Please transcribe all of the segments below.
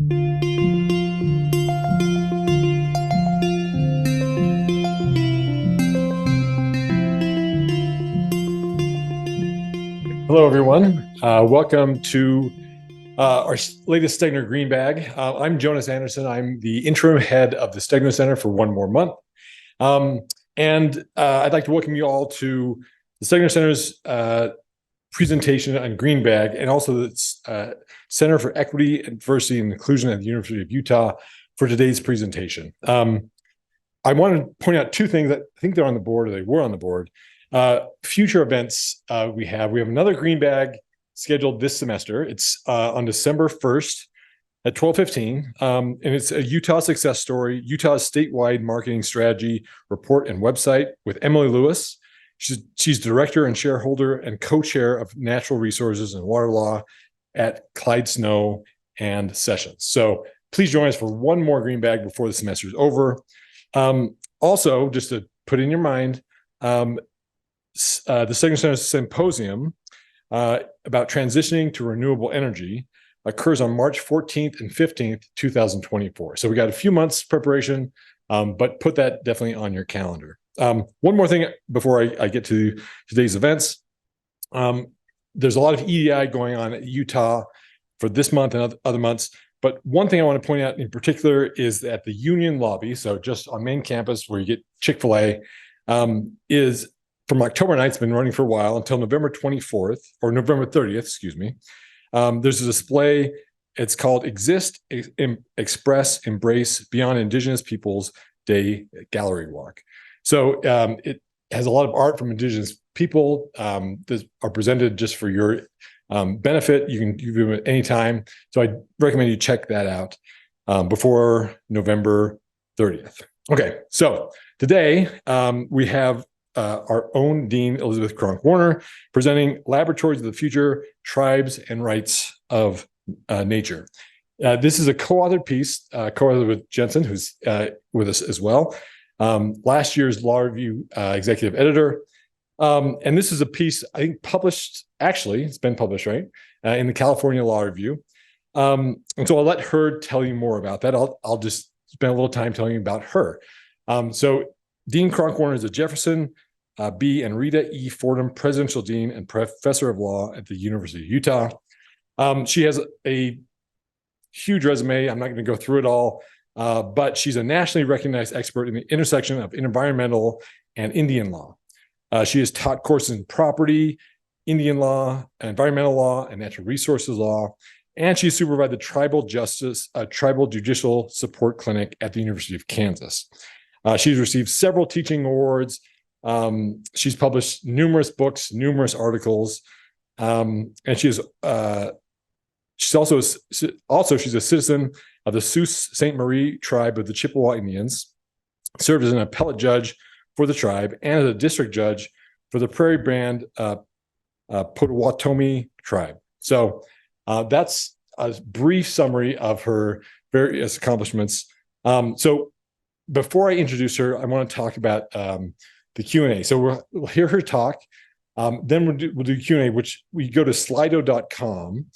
Hello, everyone. Welcome to our latest Stegner Green Bag. I'm Jonas Anderson. I'm the interim head of the Stegner Center for one more month. And I'd like to welcome you all to the Stegner Center's presentation on Green Bag, and also the Center for Equity, Diversity, and Inclusion at the University of Utah for today's presentation. I want to point out two things that I think they're on the board, or they were on the board. Future events we have another Green Bag scheduled this semester. It's on December 1st at 12:15, and it's a Utah success story, Utah's statewide marketing strategy report and website with Emily Lewis. She's director and shareholder and co-chair of natural resources and water law at Clyde Snow and Sessions. So please join us for one more Green Bag before the semester is over. Also, just to put in your mind, the Stegner Center Symposium about transitioning to renewable energy occurs on March 14th and 15th, 2024. So we got a few months preparation, but put that definitely on your calendar. One more thing before I get to today's events. There's a lot of EDI going on at Utah for this month and other months. But one thing I want to point out in particular is that the Union Lobby, so just on main campus where you get Chick-fil-A, is from October 9th, it's been running for a while until November 24th, or November 30th, excuse me. There's a display. It's called Exist, Express, Embrace Beyond Indigenous Peoples Day Gallery Walk. So it has a lot of art from Indigenous people that are presented just for your benefit. You can view them at any time. So I recommend you check that out before November 30th. Okay, so today we have our own Dean, Elizabeth Kronk Warner, presenting Laboratories of the Future, Tribes and Rights of Nature. This is a co-authored piece, co-authored with Jensen, who's with us as well, last year's Law Review executive editor. And this is a piece, I think, published, actually, it's been published, right, in the California Law Review. And so I'll let her tell you more about that. I'll just spend a little time telling you about her. So Dean Kronk Warner is a Jefferson B. and Rita E. Fordham Presidential Dean and Professor of Law at the University of Utah. She has a huge resume. I'm not going to go through it all, but she's a nationally recognized expert in the intersection of environmental and Indian law. She has taught courses in property, Indian law, environmental law, and natural resources law, and she supervised the Tribal Judicial Support Clinic at the University of Kansas. She's received several teaching awards. She's published numerous books, numerous articles, and she's also she's a citizen of the Sault Ste. Marie tribe of the Chippewa Indians, served as an appellate judge for the tribe and as a district judge for the Prairie Band Potawatomi tribe. So that's a brief summary of her various accomplishments. So before I introduce her, I want to talk about the Q&A. So we'll hear her talk. Then we'll do Q&A, which we go to slido.com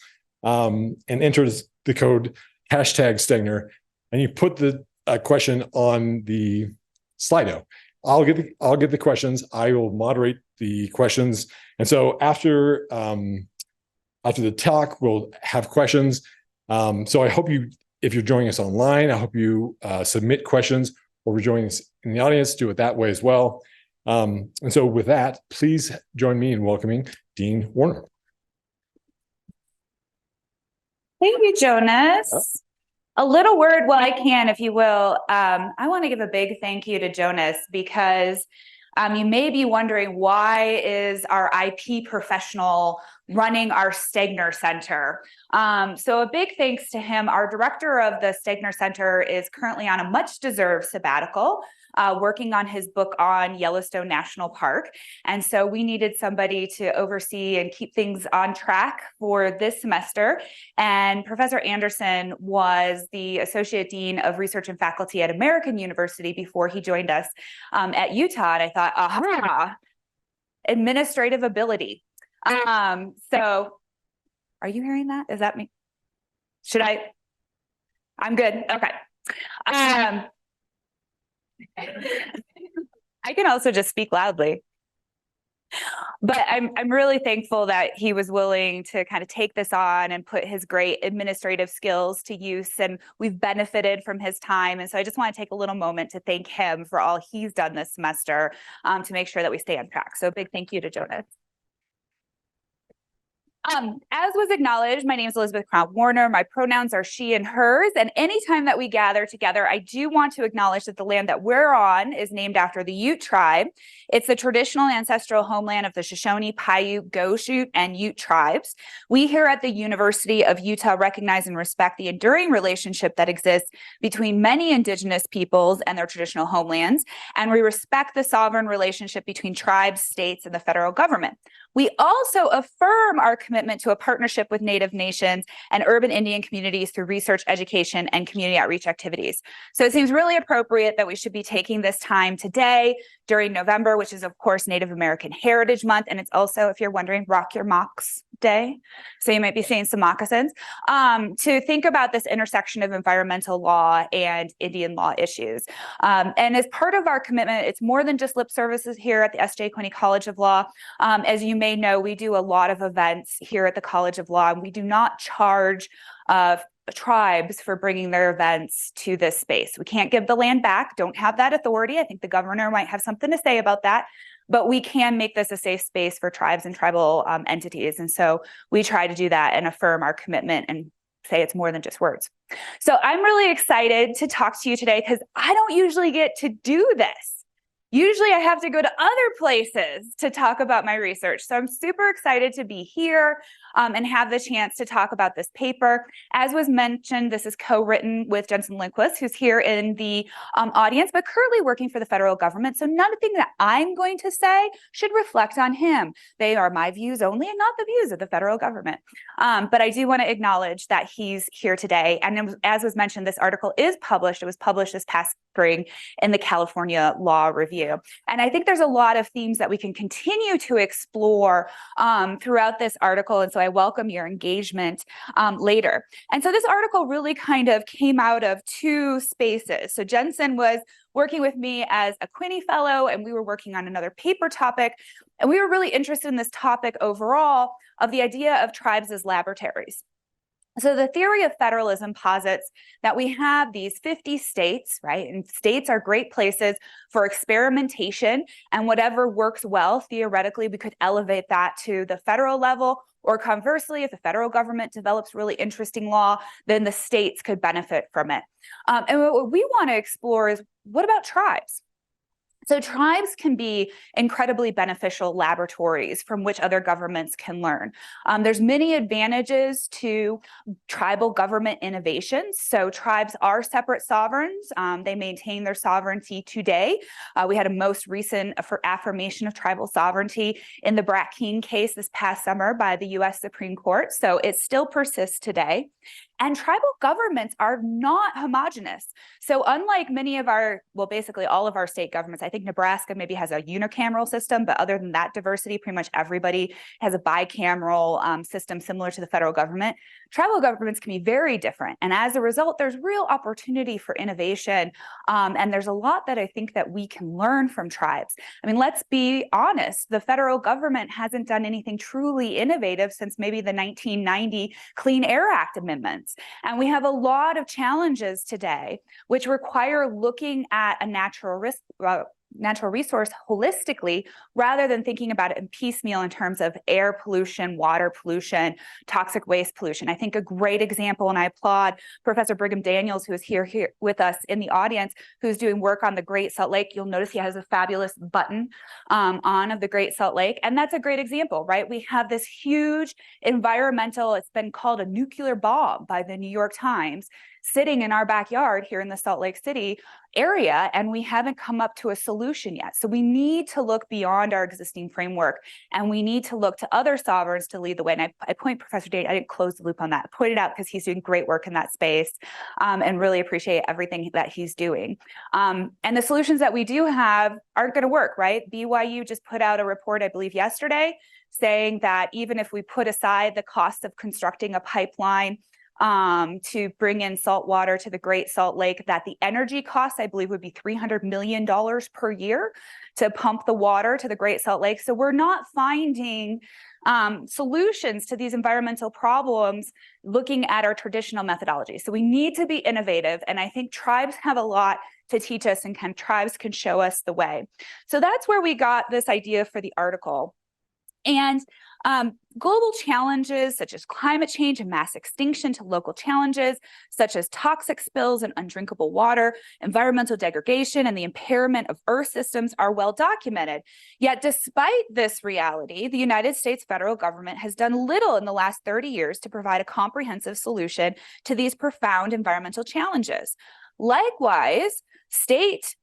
and enter the code #Stegner, and you put the question on the Slido. I'll get the questions. I will moderate the questions, and so after the talk, we'll have questions. So I hope you, if you're joining us online, I hope you submit questions, or if you're joining us in the audience, do it that way as well. And so with that, please join me in welcoming Dean Warner. Thank you, Jonas. A little word, well, I can, if you will. I want to give a big thank you to Jonas, because you may be wondering, why is our IP professional running our Stegner Center? So a big thanks to him. Our director of the Stegner Center is currently on a much-deserved sabbatical, working on his book on Yellowstone National Park. And so we needed somebody to oversee and keep things on track for this semester. And Professor Anderson was the Associate Dean of Research and Faculty at American University before he joined us at Utah. And I thought, aha, administrative ability. So are you hearing that? Is that me? Should I? I'm good. Okay. Um, I can also just speak loudly. But I'm really thankful that he was willing to kind of take this on and put his great administrative skills to use, and we've benefited from his time. And so I just want to take a little moment to thank him for all he's done this semester to make sure that we stay on track. So a big thank you to Jonas. As was acknowledged, my name is Elizabeth Kronk Warner. My pronouns are she and hers. And anytime that we gather together, I do want to acknowledge that the land that we're on is named after the Ute tribe. It's the traditional ancestral homeland of the Shoshone, Paiute, Goshute, and Ute tribes. We here at the University of Utah recognize and respect the enduring relationship that exists between many indigenous peoples and their traditional homelands. And we respect the sovereign relationship between tribes, states, and the federal government. We also affirm our commitment to a partnership with Native nations and urban Indian communities through research, education, and community outreach activities. So it seems really appropriate that we should be taking this time today during November, which is, of course, Native American Heritage Month. And it's also, if you're wondering, Rock Your Mocks Day. So you might be seeing some moccasins, to think about this intersection of environmental law and Indian law issues. And as part of our commitment, it's more than just lip services here at the S.J. Quinney College of Law. As you may know, we do a lot of events here at the College of Law, and we do not charge tribes for bringing their events to this space. We can't give the land back, don't have that authority. I think the governor might have something to say about that, but we can make this a safe space for tribes and tribal entities. And so we try to do that and affirm our commitment and say it's more than just words. So I'm really excited to talk to you today because I don't usually get to do this. Usually I have to go to other places to talk about my research. So I'm super excited to be here and have the chance to talk about this paper. As was mentioned, this is co-written with Jensen Lillquist, who's here in the audience, but currently working for the federal government. So nothing that I'm going to say should reflect on him. They are my views only and not the views of the federal government. But I do want to acknowledge that he's here today. And as was mentioned, this article is published. It was published this past spring in the California Law Review. And I think there's a lot of themes that we can continue to explore throughout this article. And so I welcome your engagement later. And so this article really kind of came out of two spaces. So Jensen was working with me as a Quinney Fellow, and we were working on another paper topic. And we were really interested in this topic overall of the idea of tribes as laboratories. So the theory of federalism posits that we have these 50 states, right? And states are great places for experimentation, and whatever works well, theoretically, we could elevate that to the federal level, or conversely, if the federal government develops really interesting law, then the states could benefit from it. And what we want to explore is, what about tribes? So tribes can be incredibly beneficial laboratories from which other governments can learn. There's many advantages to tribal government innovations. So tribes are separate sovereigns. They maintain their sovereignty today. We had a most recent affirmation of tribal sovereignty in the Brat-Keane case this past summer by the US Supreme Court. So it still persists today. And tribal governments are not homogenous. So unlike many of our, well, basically all of our state governments, I think Nebraska maybe has a unicameral system, but other than that diversity, pretty much everybody has a bicameral system similar to the federal government. Tribal governments can be very different. And as a result, there's real opportunity for innovation. And there's a lot that I think that we can learn from tribes. I mean, let's be honest, the federal government hasn't done anything truly innovative since maybe the 1990 Clean Air Act amendments. And we have a lot of challenges today, which require looking at a natural resource holistically, rather than thinking about it in piecemeal in terms of air pollution, water pollution, toxic waste pollution. I think a great example, and I applaud Professor Brigham Daniels, who is here with us in the audience, who's doing work on the Great Salt Lake. You'll notice he has a fabulous button on of the Great Salt Lake. And that's a great example, right? We have this huge environmental, it's been called a nuclear bomb by the New York Times, sitting in our backyard here in the Salt Lake City area, and we haven't come up to a solution yet. So we need to look beyond our existing framework, and we need to look to other sovereigns to lead the way. And I point Professor Dane, I didn't close the loop on that, I pointed out because he's doing great work in that space, and really appreciate everything that he's doing. And the solutions that we do have aren't going to work, right? BYU just put out a report, I believe yesterday, saying that even if we put aside the cost of constructing a pipeline to bring in salt water to the Great Salt Lake, that the energy costs, I believe, would be $300 million per year to pump the water to the Great Salt Lake. So we're not finding solutions to these environmental problems looking at our traditional methodology. So we need to be innovative. And I think tribes have a lot to teach us, and tribes can show us the way. So that's where we got this idea for the article. And global challenges such as climate change and mass extinction to local challenges such as toxic spills and undrinkable water, environmental degradation, and the impairment of earth systems are well documented. Yet despite this reality, the United States federal government has done little in the last 30 years to provide a comprehensive solution to these profound environmental challenges. Likewise, state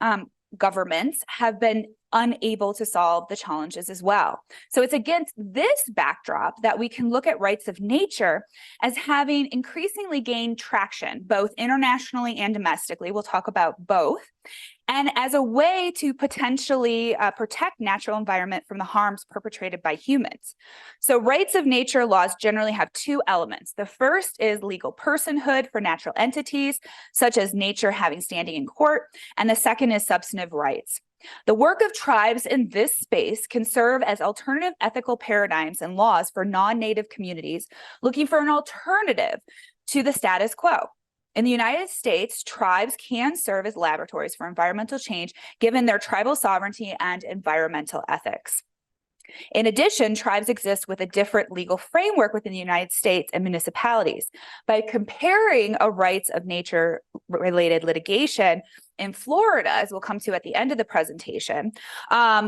governments have been unable to solve the challenges as well. So it's against this backdrop that we can look at rights of nature as having increasingly gained traction, both internationally and domestically. We'll talk about both. And as a way to potentially protect natural environment from the harms perpetrated by humans. So rights of nature laws generally have two elements. The first is legal personhood for natural entities, such as nature having standing in court, and the second is substantive rights. The work of tribes in this space can serve as alternative ethical paradigms and laws for non-native communities looking for an alternative to the status quo. In the United States, tribes can serve as laboratories for environmental change given their tribal sovereignty and environmental ethics. In addition, tribes exist with a different legal framework within the United States and municipalities. By comparing a rights of nature related litigation in Florida, as we'll come to at the end of the presentation,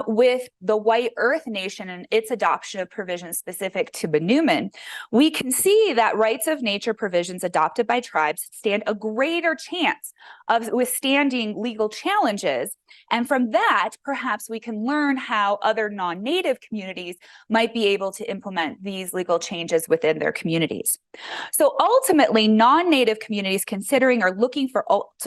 with the White Earth Nation and its adoption of provisions specific to Newman, we can see that rights of nature provisions adopted by tribes stand a greater chance of withstanding legal challenges. And from that, perhaps we can learn how other non-native communities might be able to implement these legal changes within their communities. So ultimately, non-native communities considering or looking for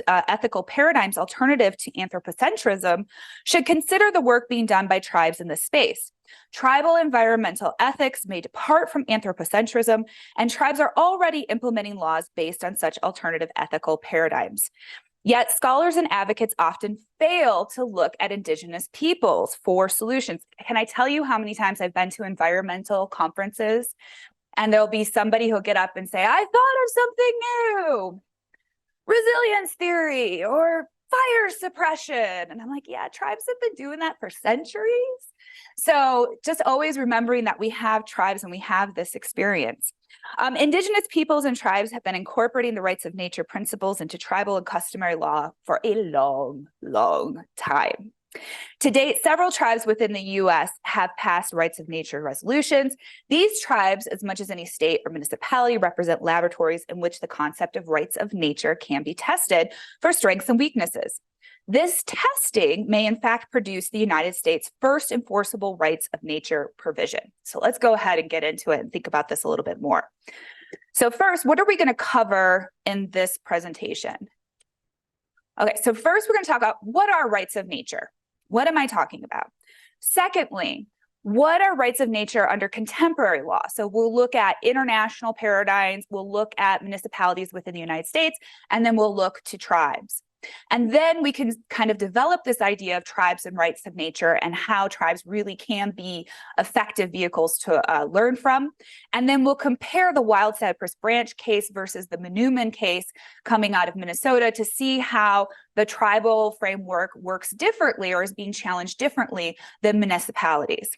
ethical paradigms alternative to anthropocentrism should consider the work being done by tribes in this space. Tribal environmental ethics may depart from anthropocentrism, and tribes are already implementing laws based on such alternative ethical paradigms. Yet scholars and advocates often fail to look at indigenous peoples for solutions. Can I tell you how many times I've been to environmental conferences and there'll be somebody who'll get up and say, I thought of something new, resilience theory or fire suppression. And I'm like, yeah, tribes have been doing that for centuries. So just always remembering that we have tribes and we have this experience. Indigenous peoples and tribes have been incorporating the rights of nature principles into tribal and customary law for a long, long time. To date, several tribes within the U.S. have passed rights of nature resolutions. These tribes, as much as any state or municipality, represent laboratories in which the concept of rights of nature can be tested for strengths and weaknesses. This testing may in fact produce the United States' first enforceable rights of nature provision. So let's go ahead and get into it and think about this a little bit more. So first, what are we going to cover in this presentation? Okay, so first we're going to talk about what are rights of nature? What am I talking about? Secondly, what are rights of nature under contemporary law? So we'll look at international paradigms, we'll look at municipalities within the United States, and then we'll look to tribes. And then we can kind of develop this idea of tribes and rights of nature and how tribes really can be effective vehicles to learn from. And then we'll compare the Wild Cypress Branch case versus the Newman case coming out of Minnesota to see how the tribal framework works differently or is being challenged differently than municipalities.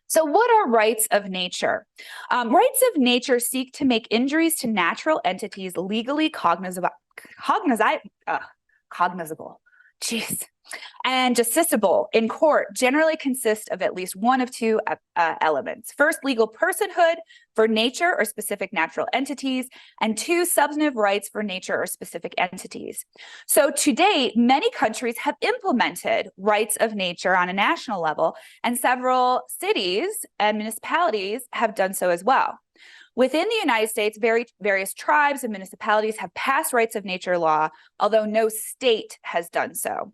So what are rights of nature? Rights of nature seek to make injuries to natural entities legally cognizable, and justiciable in court generally consist of at least one of two elements. First, legal personhood for nature or specific natural entities, and two, substantive rights for nature or specific entities. So to date, many countries have implemented rights of nature on a national level, and several cities and municipalities have done so as well. Within the United States, various tribes and municipalities have passed rights of nature law, although no state has done so.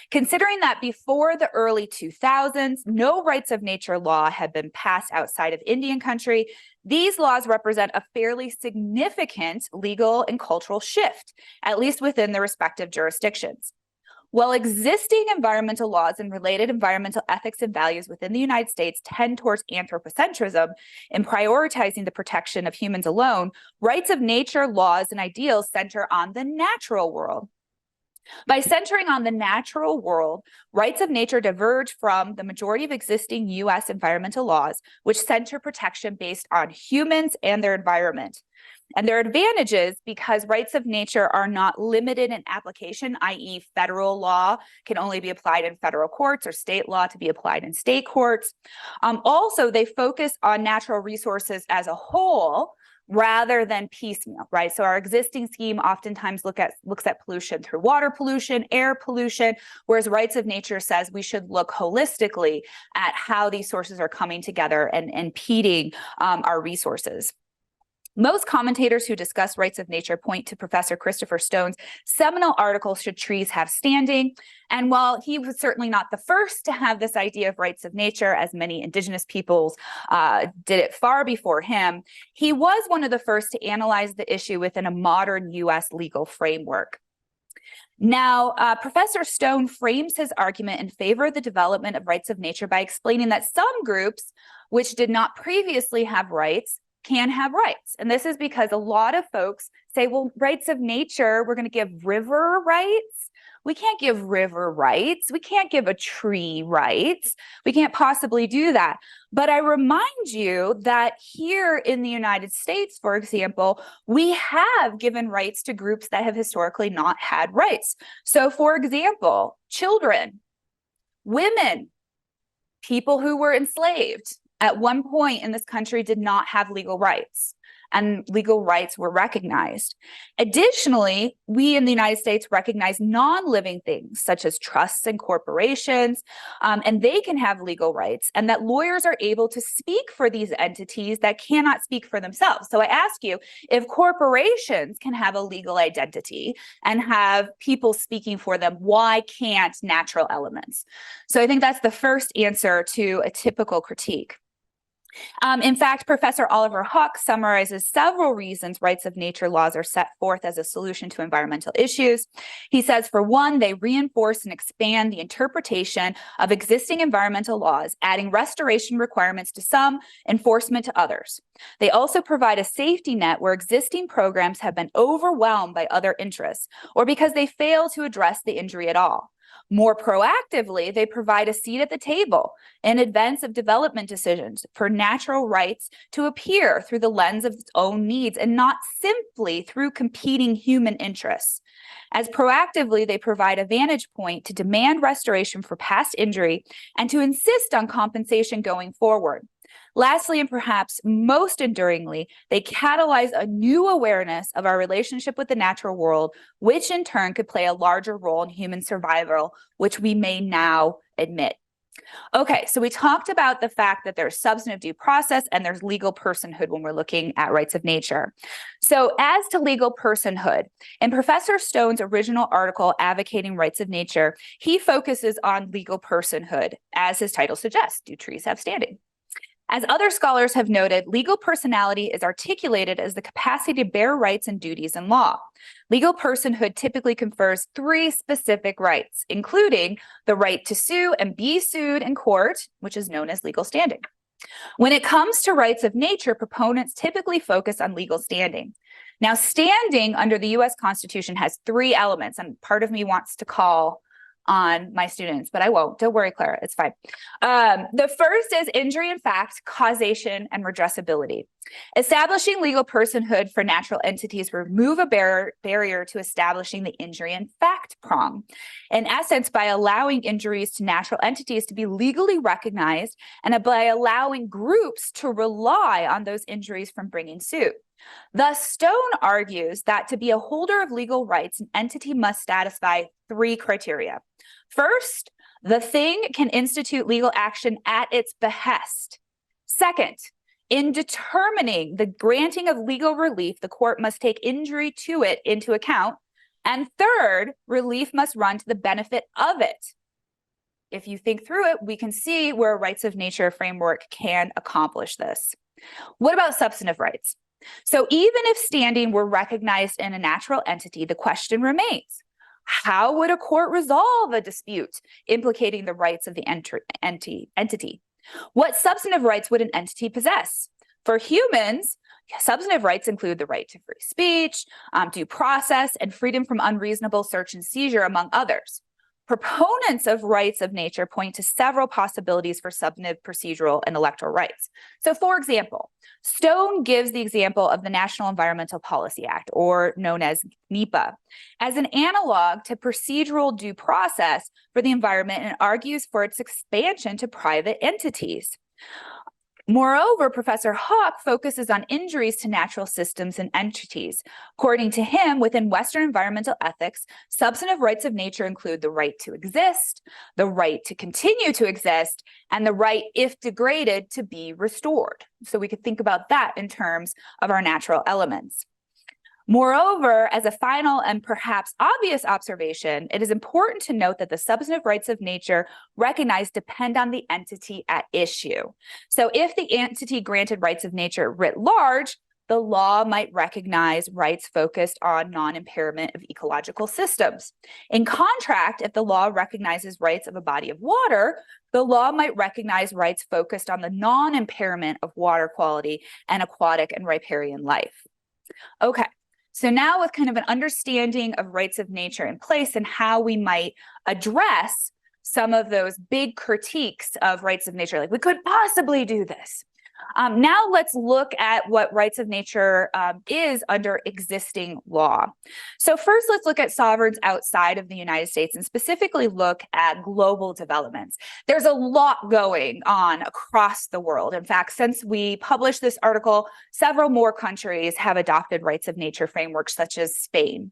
Considering that before the early 2000s, no rights of nature law had been passed outside of Indian country, These laws represent a fairly significant legal and cultural shift, at least within their respective jurisdictions. While existing environmental laws and related environmental ethics and values within the United States tend towards anthropocentrism in prioritizing the protection of humans alone, rights of nature laws and ideals center on the natural world. By centering on the natural world, rights of nature diverge from the majority of existing U.S. environmental laws, which center protection based on humans and their environment. And there are advantages because rights of nature are not limited in application, i.e. federal law can only be applied in federal courts or state law to be applied in state courts. Also, they focus on natural resources as a whole rather than piecemeal, right? So our existing scheme oftentimes looks at pollution through water pollution, air pollution, whereas rights of nature says we should look holistically at how these sources are coming together and impeding our resources. Most commentators who discuss rights of nature point to Professor Christopher Stone's seminal article, Should Trees Have Standing? And while he was certainly not the first to have this idea of rights of nature, as many indigenous peoples did it far before him, he was one of the first to analyze the issue within a modern U.S. legal framework. Now, Professor Stone frames his argument in favor of the development of rights of nature by explaining that some groups, which did not previously have rights, can have rights. And this is because a lot of folks say, well, rights of nature, we're going to give river rights. We can't give river rights. We can't give a tree rights. We can't possibly do that. But I remind you that here in the United States, for example, we have given rights to groups that have historically not had rights. So for example, children, women, people who were enslaved, at one point in this country did not have legal rights, and legal rights were recognized. Additionally, we in the United States recognize non-living things such as trusts and corporations, and they can have legal rights, and that lawyers are able to speak for these entities that cannot speak for themselves. So I ask you, if corporations can have a legal identity and have people speaking for them, why can't natural elements? So I think that's the first answer to a typical critique. In fact, Professor Oliver Huck summarizes several reasons rights of nature laws are set forth as a solution to environmental issues. He says, for one, they reinforce and expand the interpretation of existing environmental laws, adding restoration requirements to some, enforcement to others. They also provide a safety net where existing programs have been overwhelmed by other interests, or because they fail to address the injury at all. More proactively, they provide a seat at the table in advance of development decisions for natural rights to appear through the lens of its own needs and not simply through competing human interests. As proactively, they provide a vantage point to demand restoration for past injury and to insist on compensation going forward. Lastly, and perhaps most enduringly, they catalyze a new awareness of our relationship with the natural world, which in turn could play a larger role in human survival, which we may now admit. Okay, so we talked about the fact that there's substantive due process and there's legal personhood when we're looking at rights of nature. So as to legal personhood, in Professor Stone's original article advocating rights of nature, he focuses on legal personhood, as his title suggests, do trees have standing? As other scholars have noted, legal personality is articulated as the capacity to bear rights and duties in law. Legal personhood typically confers three specific rights, including the right to sue and be sued in court, which is known as legal standing. When it comes to rights of nature, proponents typically focus on legal standing. Now, standing under the U.S. Constitution has three elements, and part of me wants to call on my students, but I won't. Don't worry, Clara, it's fine. The first is injury in fact, causation, and redressability. Establishing legal personhood for natural entities remove a barrier to establishing the injury in fact prong. In essence, by allowing injuries to natural entities to be legally recognized and by allowing groups to rely on those injuries from bringing suit. Thus, Stone argues that to be a holder of legal rights, an entity must satisfy three criteria. First, the thing can institute legal action at its behest. Second, in determining the granting of legal relief, the court must take injury to it into account. And third, relief must run to the benefit of it. If you think through it, we can see where a rights of nature framework can accomplish this. What about substantive rights? So even if standing were recognized in a natural entity, the question remains, how would a court resolve a dispute implicating the rights of the entity? What substantive rights would an entity possess? For humans, substantive rights include the right to free speech, due process, and freedom from unreasonable search and seizure, among others. Proponents of rights of nature point to several possibilities for substantive, procedural, and electoral rights. So, for example, Stone gives the example of the National Environmental Policy Act, or known as NEPA, as an analog to procedural due process for the environment and argues for its expansion to private entities. Moreover, Professor Hawk focuses on injuries to natural systems and entities. According to him, within Western environmental ethics, substantive rights of nature include the right to exist, the right to continue to exist, and the right, if degraded, to be restored. So we could think about that in terms of our natural elements. Moreover, as a final and perhaps obvious observation, it is important to note that the substantive rights of nature recognized depend on the entity at issue. So if the entity granted rights of nature writ large, the law might recognize rights focused on non-impairment of ecological systems. In contrast, if the law recognizes rights of a body of water, the law might recognize rights focused on the non-impairment of water quality and aquatic and riparian life. Okay. So now with kind of an understanding of rights of nature in place and how we might address some of those big critiques of rights of nature, like we could possibly do this. Now let's look at what rights of nature is under existing law. So first, let's look at sovereigns outside of the United States and specifically look at global developments. There's a lot going on across the world. In fact, since we published this article, several more countries have adopted rights of nature frameworks, such as Spain.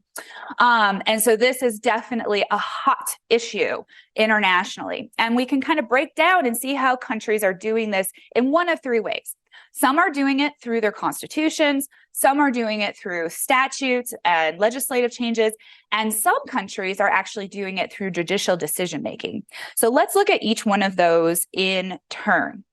And so this is definitely a hot issue internationally. And we can kind of break down and see how countries are doing this in one of three ways. Some are doing it through their constitutions, some are doing it through statutes and legislative changes, and some countries are actually doing it through judicial decision-making. So let's look at each one of those in turn.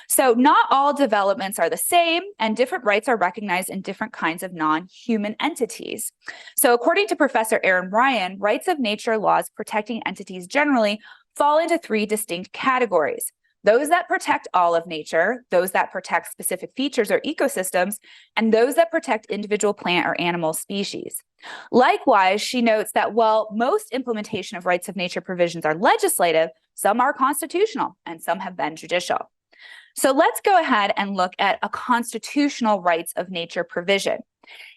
So not all developments are the same, and different rights are recognized in different kinds of non-human entities. So according to Professor Aaron Ryan, rights of nature laws protecting entities generally fall into three distinct categories: those that protect all of nature, those that protect specific features or ecosystems, and those that protect individual plant or animal species. Likewise, she notes that while most implementation of rights of nature provisions are legislative, some are constitutional and some have been judicial. So let's go ahead and look at a constitutional rights of nature provision.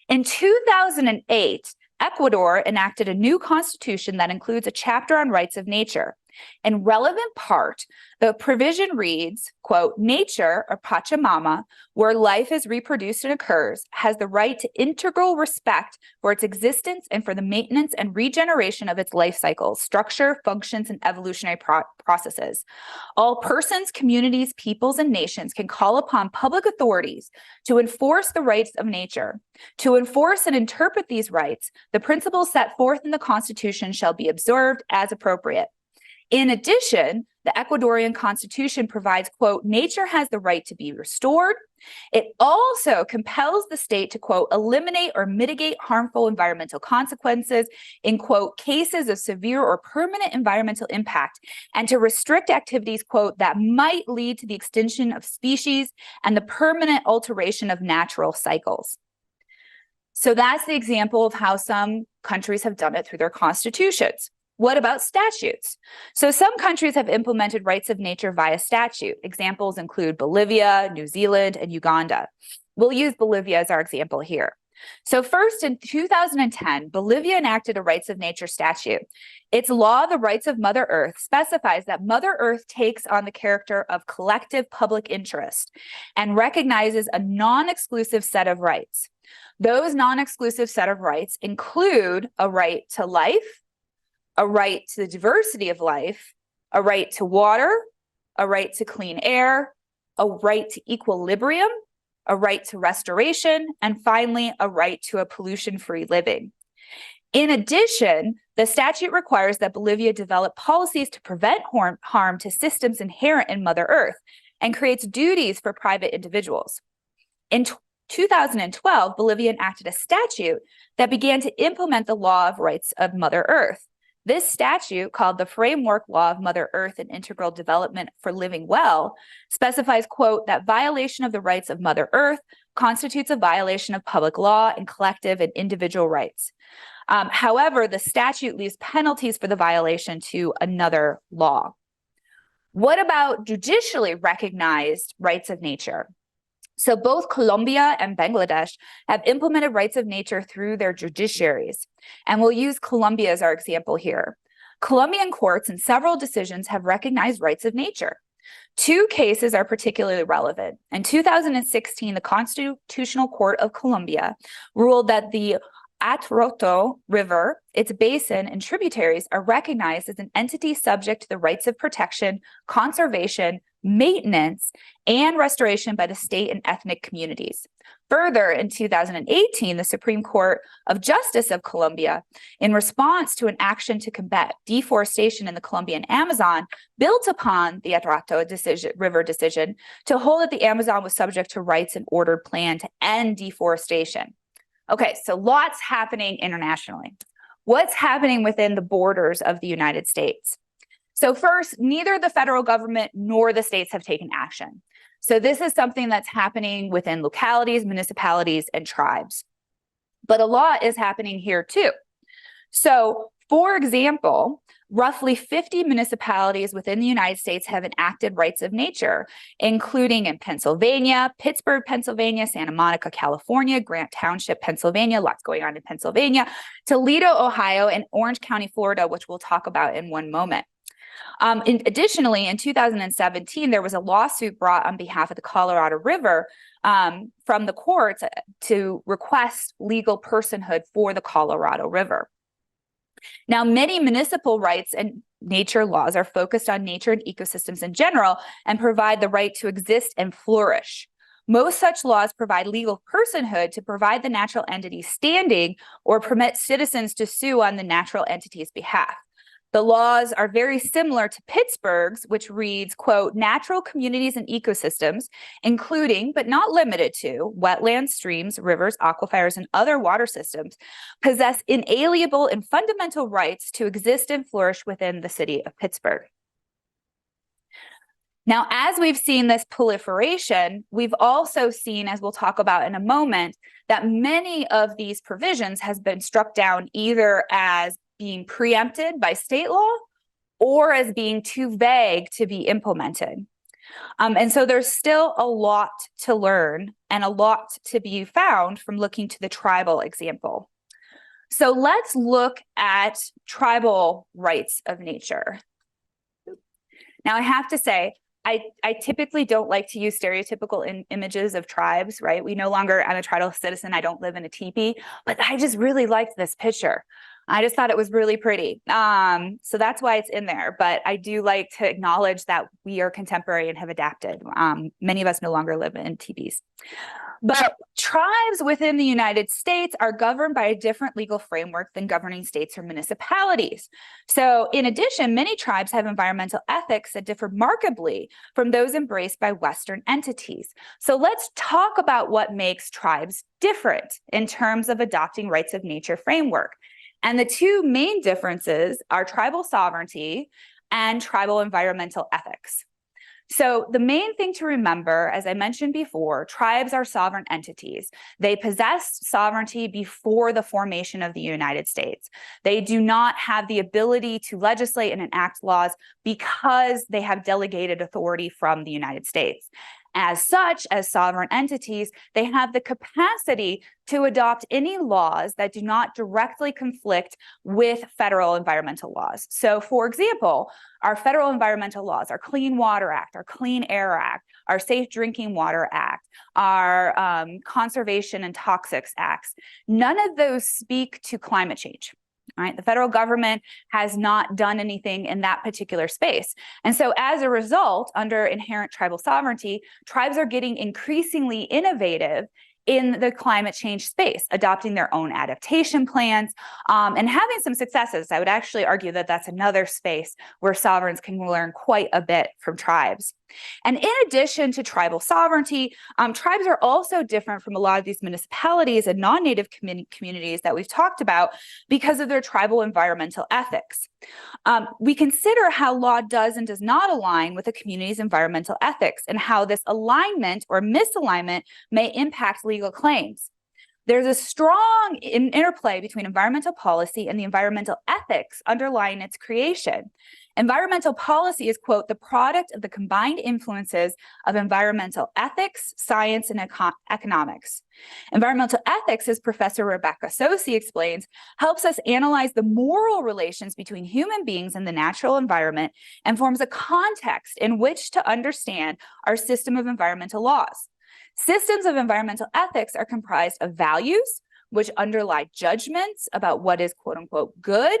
In 2008, Ecuador enacted a new constitution that includes a chapter on rights of nature. In relevant part, the provision reads, quote, "Nature, or Pachamama, where life is reproduced and occurs, has the right to integral respect for its existence and for the maintenance and regeneration of its life cycles, structure, functions, and evolutionary processes. All persons, communities, peoples, and nations can call upon public authorities to enforce the rights of nature. To enforce and interpret these rights, the principles set forth in the Constitution shall be observed as appropriate." In addition, the Ecuadorian Constitution provides, quote, "Nature has the right to be restored." It also compels the state to, quote, "eliminate or mitigate harmful environmental consequences in, quote, cases of severe or permanent environmental impact, and to restrict activities, quote, that might lead to the extinction of species and the permanent alteration of natural cycles." So that's the example of how some countries have done it through their constitutions. What about statutes? So some countries have implemented rights of nature via statute. Examples include Bolivia, New Zealand, and Uganda. We'll use Bolivia as our example here. So first, in 2010, Bolivia enacted a rights of nature statute. Its law, the Rights of Mother Earth, specifies that Mother Earth takes on the character of collective public interest and recognizes a non-exclusive set of rights. Those non-exclusive set of rights include a right to life, a right to the diversity of life, a right to water, a right to clean air, a right to equilibrium, a right to restoration, and finally, a right to a pollution-free living. In addition, the statute requires that Bolivia develop policies to prevent harm to systems inherent in Mother Earth and creates duties for private individuals. In 2012, Bolivia enacted a statute that began to implement the Law of Rights of Mother Earth. This statute, called the Framework Law of Mother Earth and Integral Development for Living Well, specifies, quote, that violation of the rights of Mother Earth constitutes a violation of public law and collective and individual rights. However, the statute leaves penalties for the violation to another law. What about judicially recognized rights of nature? So both Colombia and Bangladesh have implemented rights of nature through their judiciaries. And we'll use Colombia as our example here. Colombian courts in several decisions have recognized rights of nature. Two cases are particularly relevant. In 2016, the Constitutional Court of Colombia ruled that the Atrato River, its basin, and tributaries are recognized as an entity subject to the rights of protection, conservation, maintenance, and restoration by the state and ethnic communities. Further, in 2018, the Supreme Court of Justice of Colombia, in response to an action to combat deforestation in the Colombian Amazon, built upon the Atrato River decision to hold that the Amazon was subject to rights and ordered plan to end deforestation. Okay, so lots happening internationally. What's happening within the borders of the United States? So first, neither the federal government nor the states have taken action. So this is something that's happening within localities, municipalities, and tribes. But a lot is happening here too. So for example, roughly 50 municipalities within the United States have enacted rights of nature, including in Pennsylvania, Pittsburgh, Pennsylvania, Santa Monica, California, Grant Township, Pennsylvania, lots going on in Pennsylvania, Toledo, Ohio, and Orange County, Florida, which we'll talk about in one moment. Additionally, in 2017, there was a lawsuit brought on behalf of the Colorado River from the courts to request legal personhood for the Colorado River. Now, many municipal rights and nature laws are focused on nature and ecosystems in general and provide the right to exist and flourish. Most such laws provide legal personhood to provide the natural entity standing or permit citizens to sue on the natural entity's behalf. The laws are very similar to Pittsburgh's, which reads, quote, natural communities and ecosystems, including but not limited to wetlands, streams, rivers, aquifers, and other water systems, possess inalienable and fundamental rights to exist and flourish within the city of Pittsburgh. Now, as we've seen this proliferation, we've also seen, as we'll talk about in a moment, that many of these provisions has been struck down either as being preempted by state law or as being too vague to be implemented. And so there's still a lot to learn and a lot to be found from looking to the tribal example. So let's look at tribal rights of nature. Now, I have to say, I typically don't like to use stereotypical images of tribes, right? We no longer, I'm a tribal citizen, I don't live in a teepee, but I just really liked this picture. I just thought it was really pretty. So that's why it's in there. But I do like to acknowledge that we are contemporary and have adapted. Many of us no longer live in teepees. But tribes within the United States are governed by a different legal framework than governing states or municipalities. So in addition, many tribes have environmental ethics that differ markedly from those embraced by Western entities. So let's talk about what makes tribes different in terms of adopting rights of nature framework. And the two main differences are tribal sovereignty and tribal environmental ethics. So the main thing to remember, as I mentioned before, tribes are sovereign entities. They possessed sovereignty before the formation of the United States. They do not have the ability to legislate and enact laws because they have delegated authority from the United States. As such, as sovereign entities, they have the capacity to adopt any laws that do not directly conflict with federal environmental laws. So, for example, our federal environmental laws, our Clean Water Act, our Clean Air Act, our Safe Drinking Water Act, our Conservation and Toxics Acts, none of those speak to climate change. Right? The federal government has not done anything in that particular space. And so as a result, under inherent tribal sovereignty, tribes are getting increasingly innovative in the climate change space, adopting their own adaptation plans, and having some successes. I would actually argue that that's another space where sovereigns can learn quite a bit from tribes. And in addition to tribal sovereignty, tribes are also different from a lot of these municipalities and non-native communities that we've talked about because of their tribal environmental ethics. We consider how law does and does not align with a community's environmental ethics and how this alignment or misalignment may impact legal claims. There's a strong interplay between environmental policy and the environmental ethics underlying its creation. Environmental policy is, quote, the product of the combined influences of environmental ethics, science, and economics. Environmental ethics, as Professor Rebecca Sosi explains, helps us analyze the moral relations between human beings and the natural environment and forms a context in which to understand our system of environmental laws. Systems of environmental ethics are comprised of values, which underlie judgments about what is, quote unquote, good,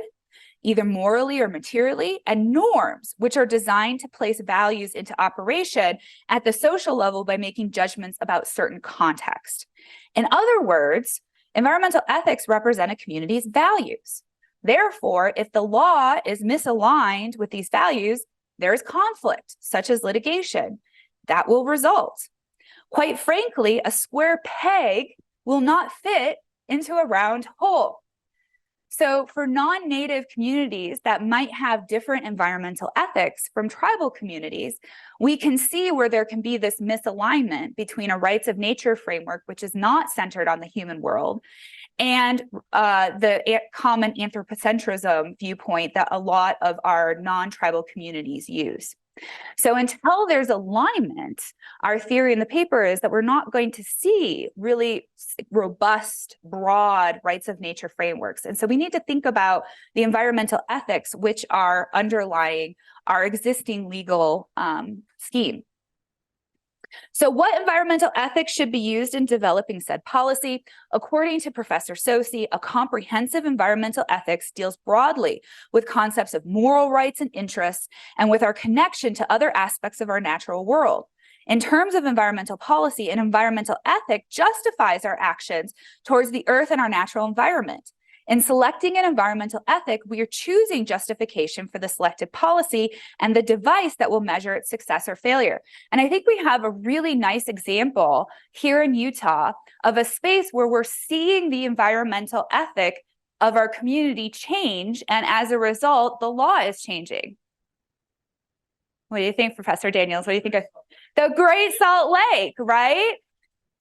either morally or materially, and norms, which are designed to place values into operation at the social level by making judgments about certain context. In other words, environmental ethics represent a community's values. Therefore, if the law is misaligned with these values, there is conflict, such as litigation, that will result. Quite frankly, a square peg will not fit into a round hole. So for non-native communities that might have different environmental ethics from tribal communities, we can see where there can be this misalignment between a rights of nature framework, which is not centered on the human world, and the common anthropocentrism viewpoint that a lot of our non-tribal communities use. So until there's alignment, our theory in the paper is that we're not going to see really robust, broad rights of nature frameworks. And so we need to think about the environmental ethics which are underlying our existing legal scheme. So what environmental ethics should be used in developing said policy? According to Professor Sosi, a comprehensive environmental ethics deals broadly with concepts of moral rights and interests and with our connection to other aspects of our natural world. In terms of environmental policy, an environmental ethic justifies our actions towards the earth and our natural environment. In selecting an environmental ethic, we are choosing justification for the selected policy and the device that will measure its success or failure. And I think we have a really nice example here in Utah of a space where we're seeing the environmental ethic of our community change, and as a result, the law is changing. What do you think, Professor Daniels? What do you think of the Great Salt Lake, right?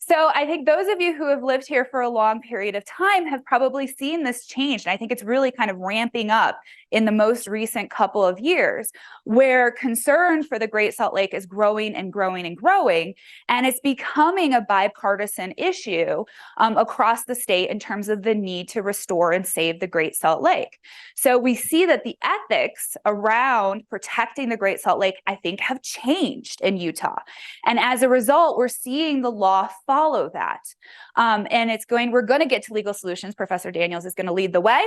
So I think those of you who have lived here for a long period of time have probably seen this change. And I think it's really kind of ramping up in the most recent couple of years, where concern for the Great Salt Lake is growing and growing and growing. And it's becoming a bipartisan issue across the state in terms of the need to restore and save the Great Salt Lake. So we see that the ethics around protecting the Great Salt Lake, I think, have changed in Utah. And as a result, we're seeing the law follow that. And we're going to get to legal solutions. Professor Daniels is going to lead the way,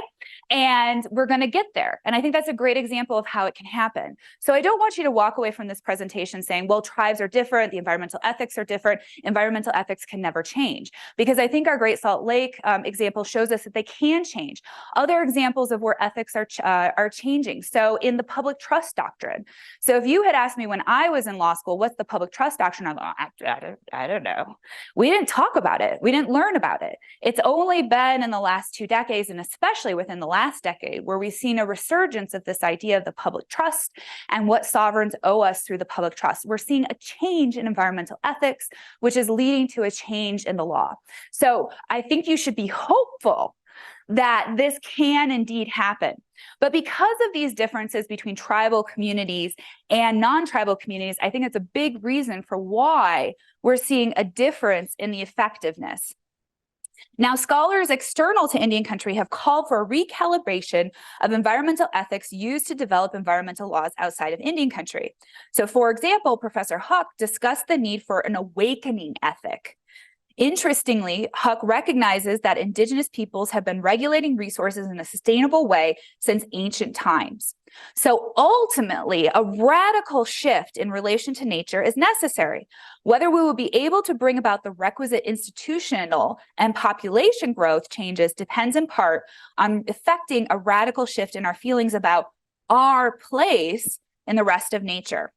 and we're going to get there. And I think that's a great example of how it can happen. So I don't want you to walk away from this presentation saying, well, tribes are different, the environmental ethics are different, environmental ethics can never change. Because I think our Great Salt Lake example shows us that they can change. Other examples of where ethics are changing. So in the public trust doctrine. So if you had asked me when I was in law school, what's the public trust doctrine? I don't know. We didn't talk about it. We didn't learn about it. It's only been in the last 2 decades, and especially within the last decade, where we've seen a resurgence of this idea of the public trust and what sovereigns owe us through the public trust. We're seeing a change in environmental ethics, which is leading to a change in the law. So I think you should be hopeful that this can indeed happen. But because of these differences between tribal communities and non-tribal communities, I think it's a big reason for why we're seeing a difference in the effectiveness. Now, scholars external to Indian country have called for a recalibration of environmental ethics used to develop environmental laws outside of Indian country. So, for example, Professor Huck discussed the need for an awakening ethic. Interestingly, Huck recognizes that indigenous peoples have been regulating resources in a sustainable way since ancient times. So ultimately, a radical shift in relation to nature is necessary. Whether we will be able to bring about the requisite institutional and population growth changes depends in part on effecting a radical shift in our feelings about our place in the rest of nature.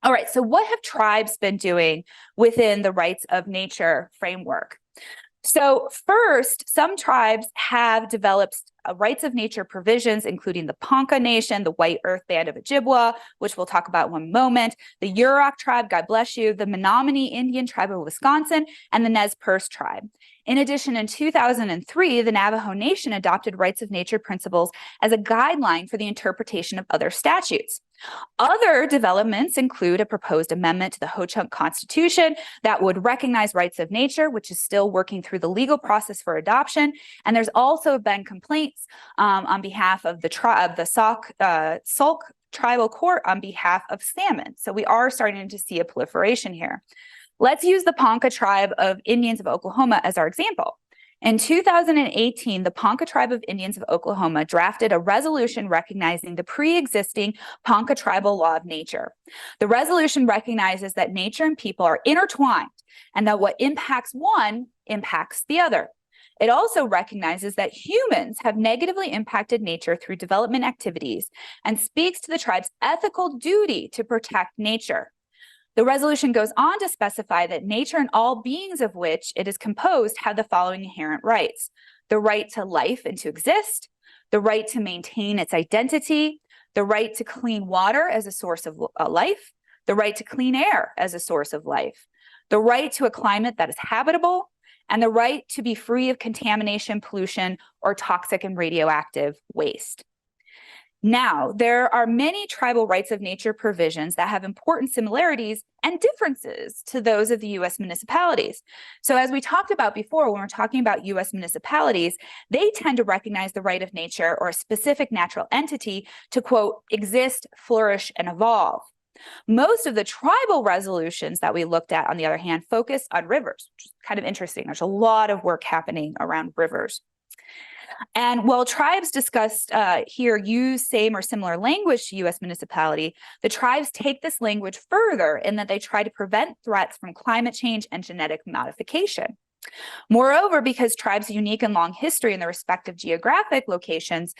All right, so what have tribes been doing within the rights of nature framework? So first, some tribes have developed rights of nature provisions, including the Ponca Nation, the White Earth Band of Ojibwa, which we'll talk about in one moment, the Yurok tribe, God bless you, the Menominee Indian tribe of Wisconsin, and the Nez Perce tribe. In addition, in 2003, the Navajo Nation adopted rights of nature principles as a guideline for the interpretation of other statutes. Other developments include a proposed amendment to the Ho-Chunk Constitution that would recognize rights of nature, which is still working through the legal process for adoption. And there's also been complaints on behalf of the Sauk Tribal Court on behalf of salmon. So we are starting to see a proliferation here. Let's use the Ponca tribe of Indians of Oklahoma as our example. In 2018, the Ponca tribe of Indians of Oklahoma drafted a resolution recognizing the pre-existing Ponca tribal law of nature. The resolution recognizes that nature and people are intertwined and that what impacts one impacts the other. It also recognizes that humans have negatively impacted nature through development activities and speaks to the tribe's ethical duty to protect nature. The resolution goes on to specify that nature and all beings of which it is composed have the following inherent rights: the right to life and to exist, the right to maintain its identity, the right to clean water as a source of life, the right to clean air as a source of life, the right to a climate that is habitable, and the right to be free of contamination, pollution, or toxic and radioactive waste. Now, there are many tribal rights of nature provisions that have important similarities and differences to those of the U.S. municipalities. So as we talked about before, when we're talking about U.S. municipalities, they tend to recognize the right of nature or a specific natural entity to, quote, exist, flourish, and evolve. Most of the tribal resolutions that we looked at, on the other hand, focus on rivers, which is kind of interesting. There's a lot of work happening around rivers. And while tribes discussed here use same or similar language to U.S. municipality, the tribes take this language further in that they try to prevent threats from climate change and genetic modification. Moreover, because tribes' unique and long history in their respective geographic locations,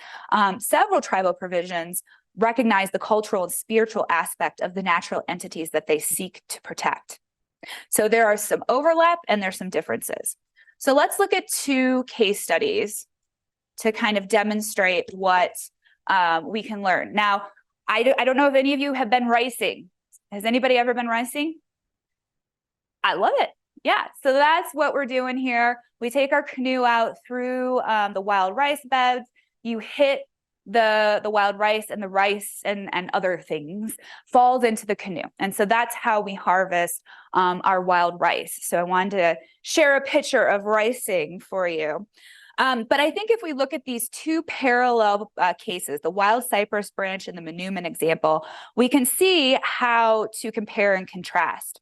several tribal provisions recognize the cultural and spiritual aspect of the natural entities that they seek to protect. So there are some overlap and there's some differences. So let's look at two case studies to kind of demonstrate what we can learn. Now, I don't know if any of you have been ricing. Has anybody ever been ricing? I love it. Yeah, so that's what we're doing here. We take our canoe out through the wild rice beds. You hit the wild rice, and the rice and other things falls into the canoe. And so that's how we harvest our wild rice. So I wanted to share a picture of ricing for you. But I think if we look at these two parallel cases, the wild cypress branch and the Menuman example, we can see how to compare and contrast.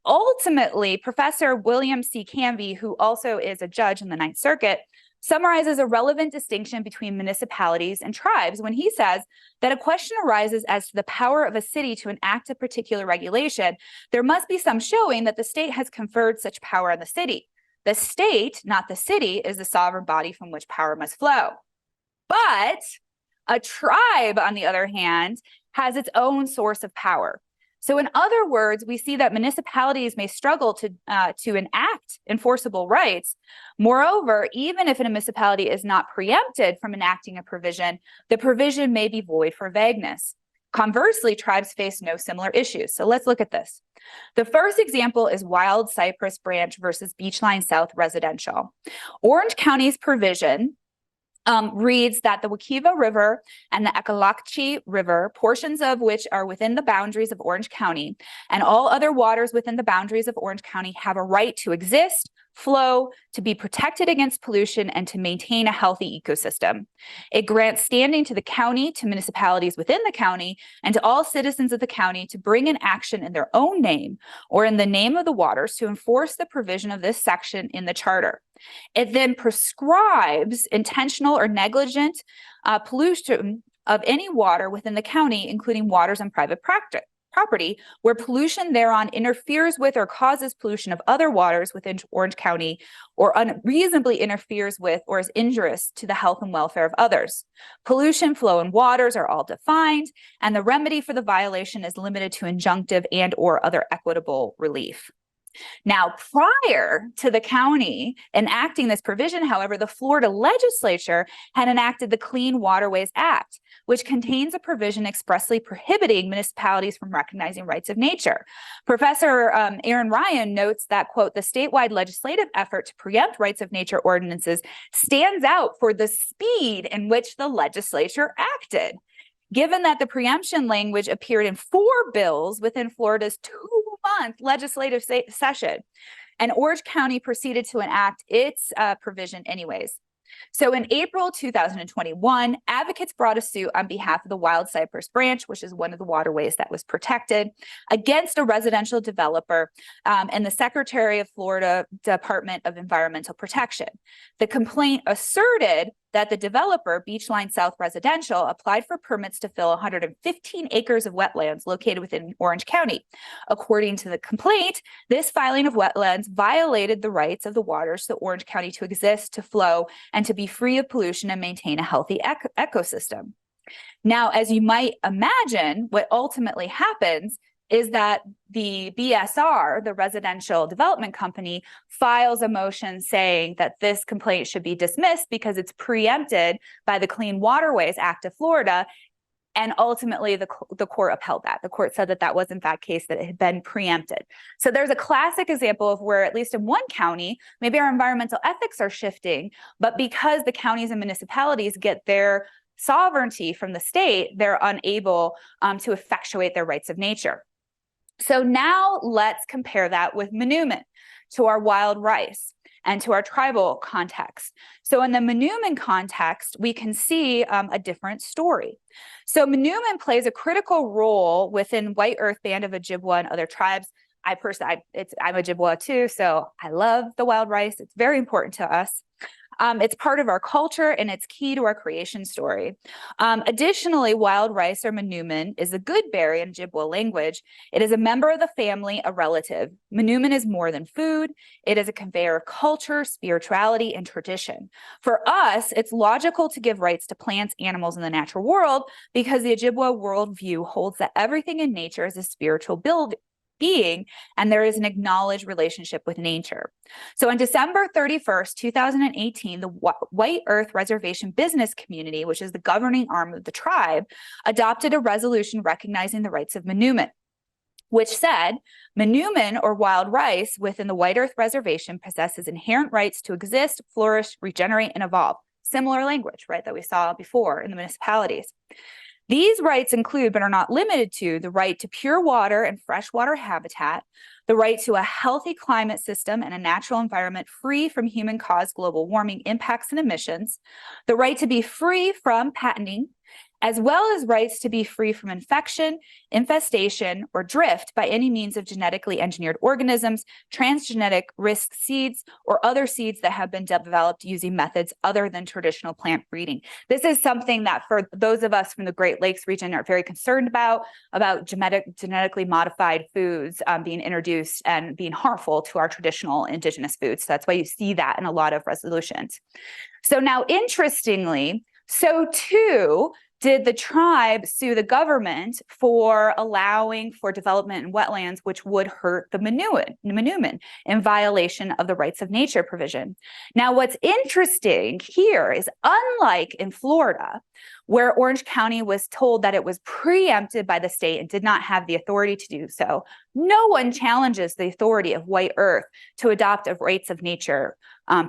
Ultimately, Professor William C. Canvey, who also is a judge in the Ninth Circuit, summarizes a relevant distinction between municipalities and tribes when he says that a question arises as to the power of a city to enact a particular regulation. There must be some showing that the state has conferred such power on the city. The state, not the city, is the sovereign body from which power must flow. But a tribe, on the other hand, has its own source of power. So in other words, we see that municipalities may struggle to enact enforceable rights. Moreover, even if a municipality is not preempted from enacting a provision, the provision may be void for vagueness. Conversely, tribes face no similar issues. So let's look at this. The first example is Wild Cypress Branch versus Beachline South Residential. Orange County's provision reads that the Wakiva River and the Ekalakchi River, portions of which are within the boundaries of Orange County, and all other waters within the boundaries of Orange County have a right to exist, flow, to be protected against pollution, and to maintain a healthy ecosystem. It grants standing to the county, to municipalities within the county, and to all citizens of the county to bring an action in their own name or in the name of the waters to enforce the provision of this section in the charter. It then prescribes intentional or negligent pollution of any water within the county, including waters on private property, where pollution thereon interferes with or causes pollution of other waters within Orange County, or unreasonably interferes with or is injurious to the health and welfare of others. Pollution, flow, and waters are all defined, and the remedy for the violation is limited to injunctive and or other equitable relief. Now, prior to the county enacting this provision, however, the Florida legislature had enacted the Clean Waterways Act, which contains a provision expressly prohibiting municipalities from recognizing rights of nature. Professor Aaron Ryan notes that, quote, the statewide legislative effort to preempt rights of nature ordinances stands out for the speed in which the legislature acted. Given that the preemption language appeared in 4 bills within Florida's 2-month legislative session, and Orange County proceeded to enact its provision anyways. So in April 2021, advocates brought a suit on behalf of the Wild Cypress Branch, which is one of the waterways that was protected, against a residential developer and the Secretary of Florida Department of Environmental Protection. The complaint asserted that the developer, Beachline South Residential, applied for permits to fill 115 acres of wetlands located within Orange County. According to the complaint, this filing of wetlands violated the rights of the waters to Orange County to exist, to flow, and to be free of pollution and maintain a healthy ecosystem. Now, as you might imagine, what ultimately happens is that the BSR, the residential development company, files a motion saying that this complaint should be dismissed because it's preempted by the Clean Waterways Act of Florida. And ultimately, the court upheld that. The court said that that was, in fact, case that it had been preempted. So there's a classic example of where, at least in one county, maybe our environmental ethics are shifting, but because the counties and municipalities get their sovereignty from the state, they're unable to effectuate their rights of nature. So now let's compare that with Manoomin, to our wild rice, and to our tribal context. So in the Manoomin context, we can see a different story. So Manoomin plays a critical role within White Earth Band of Ojibwa and other tribes. I'm Ojibwa too, so I love the wild rice. It's very important to us. It's part of our culture and it's key to our creation story. Additionally, wild rice, or Manoomin, is a good berry in Ojibwa language. It is a member of the family, a relative. Manoomin is more than food. It is a conveyor of culture, spirituality, and tradition. For us, it's logical to give rights to plants, animals, and the natural world because the Ojibwa worldview holds that everything in nature is a spiritual being, and there is an acknowledged relationship with nature. So on December 31st, 2018, the White Earth Reservation Business Community, which is the governing arm of the tribe, adopted a resolution recognizing the rights of Manoomin, which said, Manoomin, or wild rice, within the White Earth Reservation possesses inherent rights to exist, flourish, regenerate, and evolve. Similar language, right, that we saw before in the municipalities. These rights include, but are not limited to, the right to pure water and freshwater habitat, the right to a healthy climate system and a natural environment free from human-caused global warming impacts and emissions, the right to be free from patenting, as well as rights to be free from infection, infestation, or drift by any means of genetically engineered organisms, transgenic risk seeds, or other seeds that have been developed using methods other than traditional plant breeding. This is something that for those of us from the Great Lakes region are very concerned about genetically modified foods being introduced and being harmful to our traditional indigenous foods. So that's why you see that in a lot of resolutions. So now, interestingly, so too did the tribe sue the government for allowing for development in wetlands, which would hurt the Manoomin in violation of the rights of nature provision. Now, what's interesting here is, unlike in Florida, where Orange County was told that it was preempted by the state and did not have the authority to do so, no one challenges the authority of White Earth to adopt a rights of nature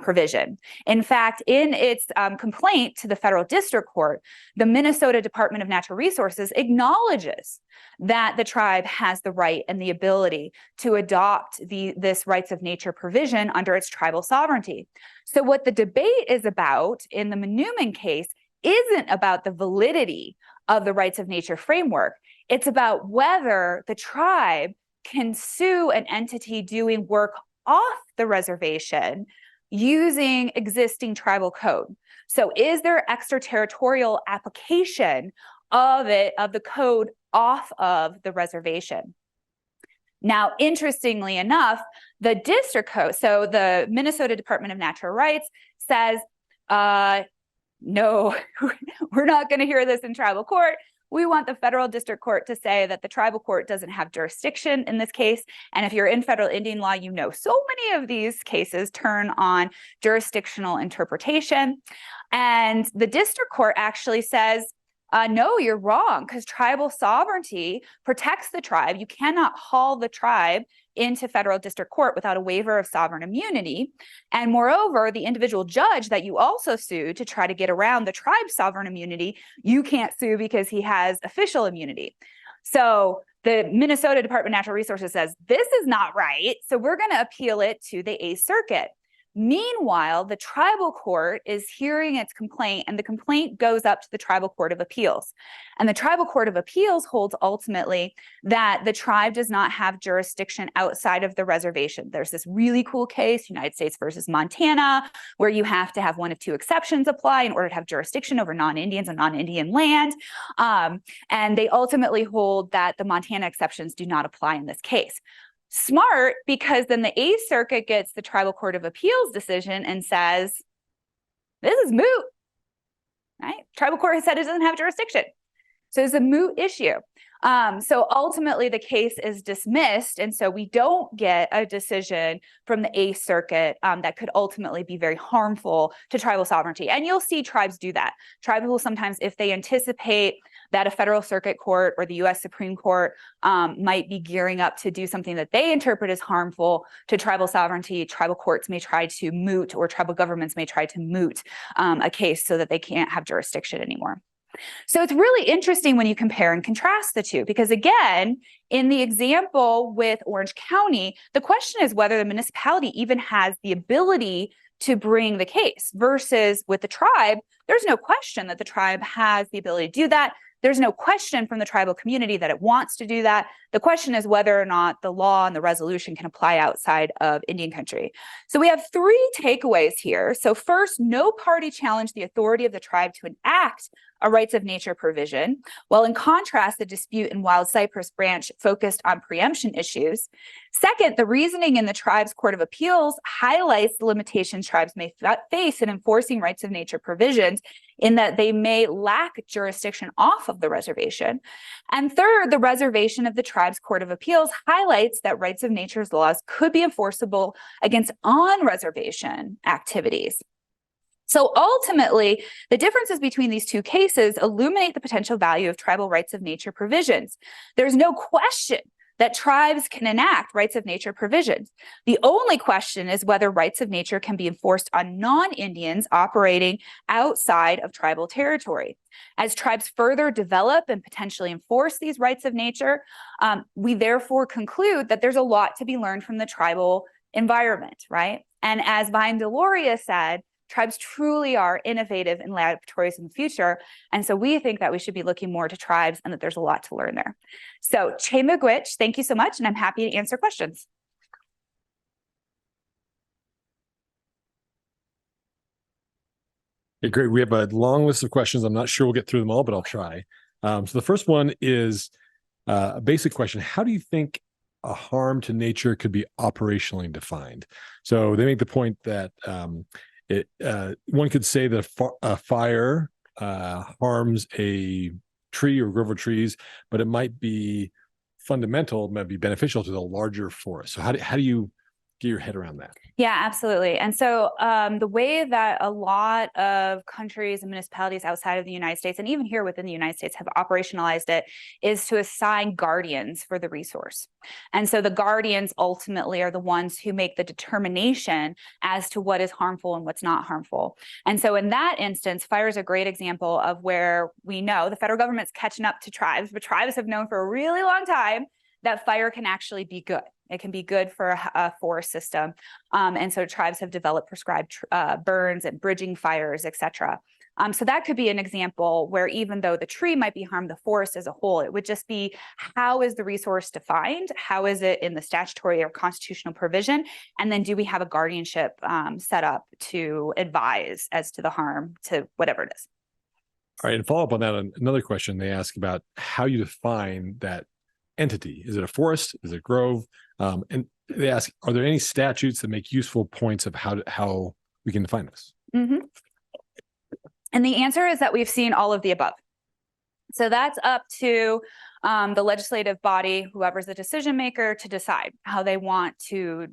provision. In fact, in its complaint to the federal district court, the Minnesota Department of Natural Resources acknowledges that the tribe has the right and the ability to adopt this rights of nature provision under its tribal sovereignty. So what the debate is about in the Newman case isn't about the validity of the rights of nature framework. It's about whether the tribe can sue an entity doing work off the reservation using existing tribal code. So is there extraterritorial application of the code off of the reservation? Now, interestingly enough, the district code, so the Minnesota Department of Natural Rights says, no, we're not going to hear this in tribal court. We want the federal district court to say that the tribal court doesn't have jurisdiction in this case. And if you're in federal Indian law, you know so many of these cases turn on jurisdictional interpretation. And the district court actually says, no, you're wrong, because tribal sovereignty protects the tribe. You cannot haul the tribe into federal district court without a waiver of sovereign immunity. And moreover, the individual judge that you also sue to try to get around the tribe's sovereign immunity, you can't sue because he has official immunity. So the Minnesota Department of Natural Resources says, this is not right, so we're going to appeal it to the Eighth Circuit. Meanwhile, the tribal court is hearing its complaint, and the complaint goes up to the Tribal Court of Appeals. And the Tribal Court of Appeals holds ultimately that the tribe does not have jurisdiction outside of the reservation. There's this really cool case, United States versus Montana, where you have to have one of two exceptions apply in order to have jurisdiction over non-Indians and non-Indian land. And they ultimately hold that the Montana exceptions do not apply in this case. Smart, because then the Eighth Circuit gets the Tribal Court of Appeals decision and says, this is moot, right? Tribal court has said it doesn't have jurisdiction. So it's a moot issue. So ultimately the case is dismissed. And so we don't get a decision from the Eighth Circuit that could ultimately be very harmful to tribal sovereignty. And you'll see tribes do that. Tribes will sometimes, if they anticipate that a federal circuit court or the US Supreme Court might be gearing up to do something that they interpret as harmful to tribal sovereignty, tribal courts may try to moot, or tribal governments may try to moot a case so that they can't have jurisdiction anymore. So it's really interesting when you compare and contrast the two, because again, in the example with Orange County, the question is whether the municipality even has the ability to bring the case, versus with the tribe, there's no question that the tribe has the ability to do that. There's no question from the tribal community that it wants to do that. The question is whether or not the law and the resolution can apply outside of Indian country. So we have three takeaways here. So first, no party challenged the authority of the tribe to enact a rights of nature provision, while in contrast, the dispute in Wild Cypress Branch focused on preemption issues. Second, the reasoning in the tribe's Court of Appeals highlights the limitations tribes may face in enforcing rights of nature provisions, in that they may lack jurisdiction off of the reservation. And third, the reservation of the tribe's Court of Appeals highlights that rights of nature's laws could be enforceable against on-reservation activities. So ultimately, the differences between these two cases illuminate the potential value of tribal rights of nature provisions. There's no question that tribes can enact rights of nature provisions. The only question is whether rights of nature can be enforced on non-Indians operating outside of tribal territory. As tribes further develop and potentially enforce these rights of nature, we therefore conclude that there's a lot to be learned from the tribal environment, right? And as Vine Deloria said, tribes truly are innovative in laboratories in the future. And so we think that we should be looking more to tribes and that there's a lot to learn there. So Che Miigwech, thank you so much. And I'm happy to answer questions. Okay, great. We have a long list of questions. I'm not sure we'll get through them all, but I'll try. So the first one is a basic question. How do you think a harm to nature could be operationally defined? So they make the point that one could say that a fire harms a tree or grove of trees, but it might be fundamental, it might be beneficial to the larger forest. So how do you get your head around that. Yeah, absolutely. And so the way that a lot of countries and municipalities outside of the United States, and even here within the United States, have operationalized it is to assign guardians for the resource. And so the guardians ultimately are the ones who make the determination as to what is harmful and what's not harmful. And so in that instance, fire is a great example of where we know the federal government's catching up to tribes, but tribes have known for a really long time that fire can actually be good. It can be good for a forest system. And so tribes have developed prescribed burns and bridging fires, et cetera. So that could be an example where even though the tree might be harmed, the forest as a whole, it would just be how is the resource defined? How is it in the statutory or constitutional provision? And then do we have a guardianship set up to advise as to the harm to whatever it is? All right, and follow up on that, another question they ask about how you define that entity. Is it a forest? Is it a grove? And they ask, are there any statutes that make useful points of how we can define this? Mm-hmm. And the answer is that we've seen all of the above. So that's up to the legislative body, whoever's the decision maker, to decide how they want to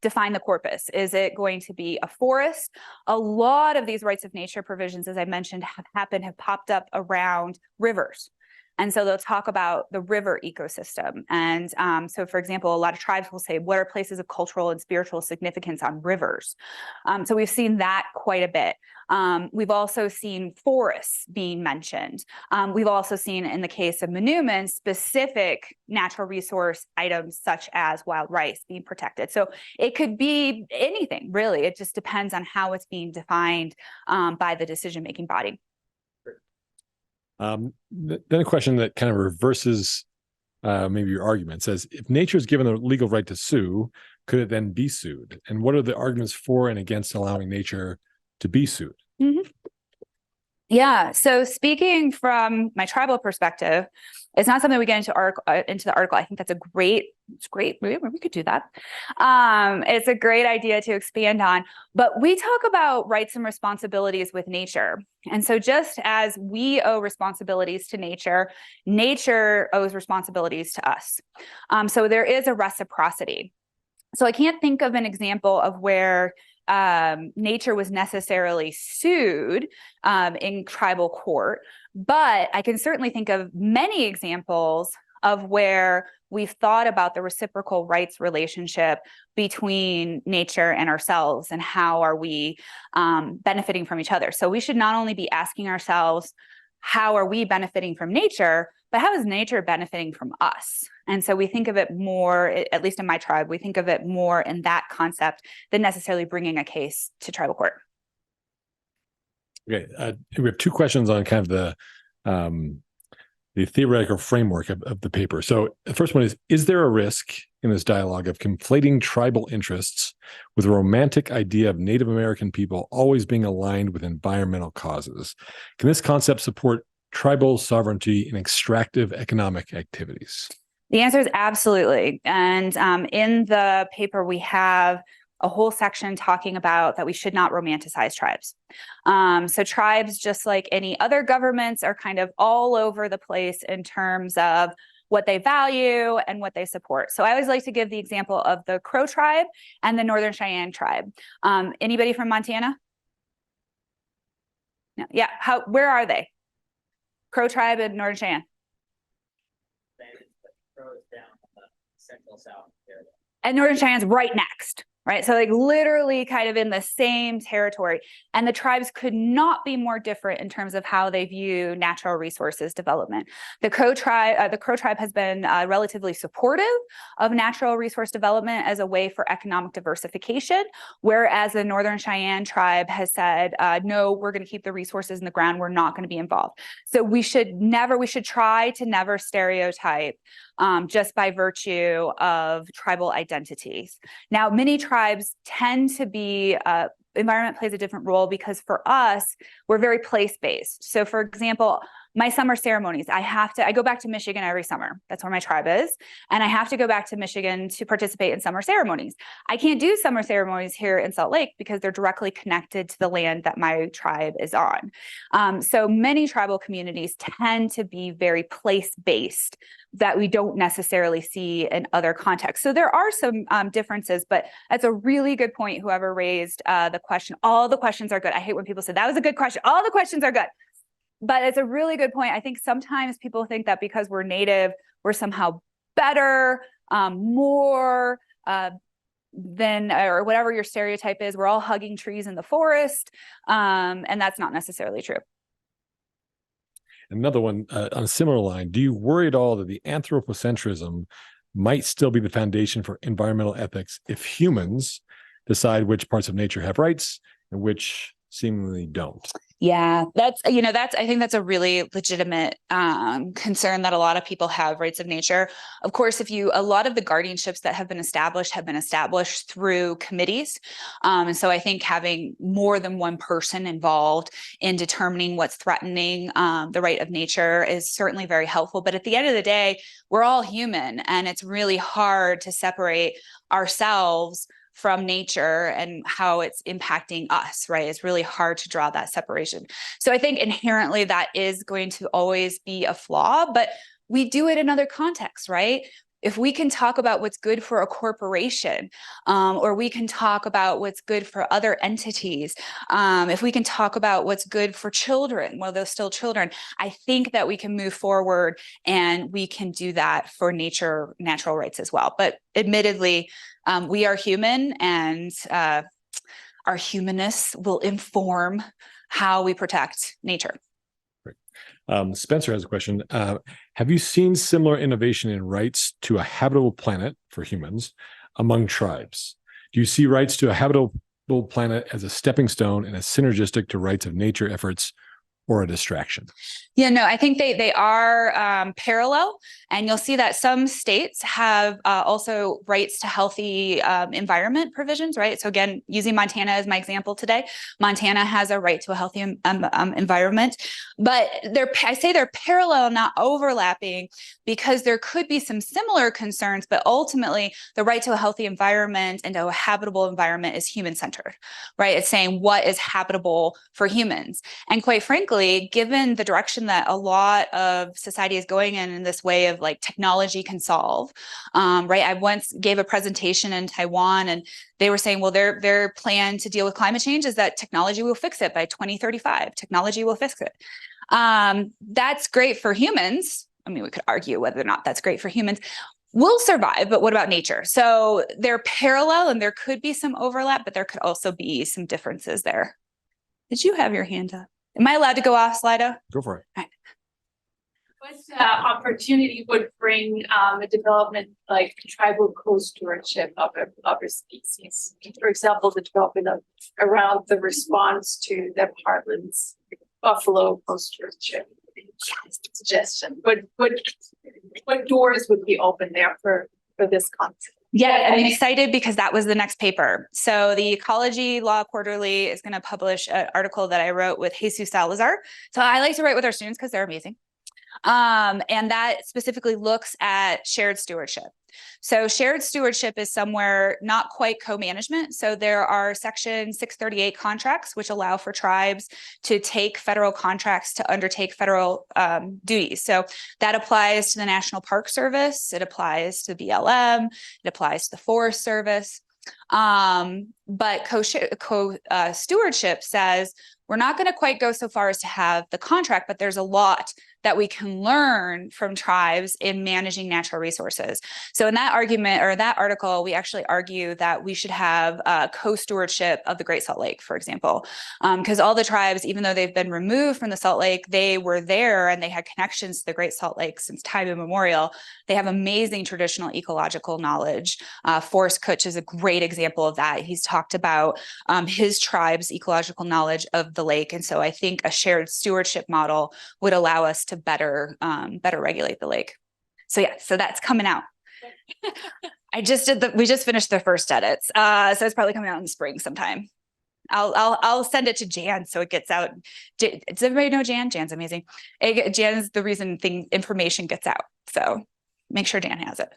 define the corpus. Is it going to be a forest? A lot of these rights of nature provisions, as I mentioned, have popped up around rivers. And so they'll talk about the river ecosystem. And so, for example, a lot of tribes will say, what are places of cultural and spiritual significance on rivers? So we've seen that quite a bit. We've also seen forests being mentioned. We've also seen, in the case of monuments, specific natural resource items such as wild rice being protected. So it could be anything, really. It just depends on how it's being defined by the decision-making body. Then a question that kind of reverses maybe your argument says, if nature is given the legal right to sue, could it then be sued? And what are the arguments for and against allowing nature to be sued? Mm-hmm. Yeah. So speaking from my tribal perspective, it's not something we get into the article. I think that's it's great. We could do that. It's a great idea to expand on, but we talk about rights and responsibilities with nature. And so just as we owe responsibilities to nature, nature owes responsibilities to us. So there is a reciprocity. So I can't think of an example of where nature was necessarily sued in tribal court, but I can certainly think of many examples of where we've thought about the reciprocal rights relationship between nature and ourselves, and how are we benefiting from each other. So we should not only be asking ourselves, how are we benefiting from nature, but how is nature benefiting from us? And so we think of it more, at least in my tribe, we think of it more in that concept than necessarily bringing a case to tribal court. Okay, we have two questions on kind of the theoretical framework of the paper. So the first one is there a risk in this dialogue of conflating tribal interests with a romantic idea of Native American people always being aligned with environmental causes? Can this concept support tribal sovereignty in extractive economic activities? The answer is absolutely. And in the paper, we have a whole section talking about that we should not romanticize tribes. So tribes, just like any other governments, are kind of all over the place in terms of what they value and what they support. So I always like to give the example of the Crow tribe and the Northern Cheyenne tribe. Anybody from Montana? No. Yeah. Where are they? Crow tribe and Northern Cheyenne. And Northern Cheyenne's right next, right? So like literally kind of in the same territory. And the tribes could not be more different in terms of how they view natural resources development. The Crow tribe has been relatively supportive of natural resource development as a way for economic diversification, whereas the Northern Cheyenne tribe has said, no, we're going to keep the resources in the ground. We're not going to be involved. So we should try to never stereotype just by virtue of tribal identities. Now, many tribes tend to be, environment plays a different role because for us, we're very place-based. So for example, My summer ceremonies, I go back to Michigan every summer. That's where my tribe is. And I have to go back to Michigan to participate in summer ceremonies. I can't do summer ceremonies here in Salt Lake because they're directly connected to the land that my tribe is on. So many tribal communities tend to be very place-based that we don't necessarily see in other contexts. So there are some differences, but that's a really good point. Whoever raised the question, all the questions are good. I hate when people say that was a good question. All the questions are good, but it's a really good point. I think sometimes people think that because we're Native, we're somehow better, more than, or whatever your stereotype is. We're all hugging trees in the forest, and that's not necessarily true. Another one on a similar line. Do you worry at all that the anthropocentrism might still be the foundation for environmental ethics if humans decide which parts of nature have rights and which seemingly don't? Yeah, I think that's a really legitimate concern that a lot of people have, rights of nature. Of course, a lot of the guardianships that have been established through committees. And so I think having more than one person involved in determining what's threatening the right of nature is certainly very helpful. But at the end of the day, we're all human, and it's really hard to separate ourselves from nature and how it's impacting us, right? It's really hard to draw that separation. So I think inherently that is going to always be a flaw, but we do it in other contexts, right? If we can talk about what's good for a corporation, or we can talk about what's good for other entities, if we can talk about what's good for children, well, they're still children, I think that we can move forward and we can do that for natural rights as well. But admittedly, we are human, and our humanness will inform how we protect nature. Spencer has a question. Have you seen similar innovation in rights to a habitable planet for humans among tribes? Do you see rights to a habitable planet as a stepping stone and as synergistic to rights of nature efforts, or a distraction? Yeah, no, I think they are parallel, and you'll see that some states have also rights to healthy environment provisions, right? So again, using Montana as my example today, Montana has a right to a healthy environment, but I say they're parallel, not overlapping, because there could be some similar concerns, but ultimately the right to a healthy environment and to a habitable environment is human-centered, right? It's saying what is habitable for humans. And quite frankly, given the direction that a lot of society is going in this way of like technology can solve, right? I once gave a presentation in Taiwan, and they were saying, well, their plan to deal with climate change is that technology will fix it by 2035. Technology will fix it. That's great for humans. I mean, we could argue whether or not that's great for humans. We'll survive, but what about nature? So they're parallel, and there could be some overlap, but there could also be some differences there. Did you have your hand up? Am I allowed to go off, Slido? Go for it. All right. What opportunity would bring a development like tribal co-stewardship of a species? For example, the development of around the response to the Heartland's buffalo co-stewardship suggestion. What doors would be open there for this concept? Yeah, I'm excited because that was the next paper. So the Ecology Law Quarterly is going to publish an article that I wrote with Jesus Salazar. So I like to write with our students because they're amazing. And that specifically looks at shared stewardship. So shared stewardship is somewhere not quite co-management. So there are Section 638 contracts, which allow for tribes to take federal contracts to undertake federal duties. So that applies to the National Park Service. It applies to BLM. It applies to the Forest Service. But co-stewardship says we're not going to quite go so far as to have the contract, but there's a lot that we can learn from tribes in managing natural resources. So in that argument or that article, we actually argue that we should have co-stewardship of the Great Salt Lake, for example, because all the tribes, even though they've been removed from the Salt Lake, they were there and they had connections to the Great Salt Lake since time immemorial. They have amazing traditional ecological knowledge. Forrest Kutch is a great example of that. He's talked about his tribe's ecological knowledge of the lake. And so I think a shared stewardship model would allow us to better regulate the lake. So yeah, so that's coming out. We just finished the first edits. So it's probably coming out in the spring sometime. I'll send it to Jan so it gets out. Does everybody know Jan? Jan's amazing. Jan's the reason information gets out. So make sure Jan has it.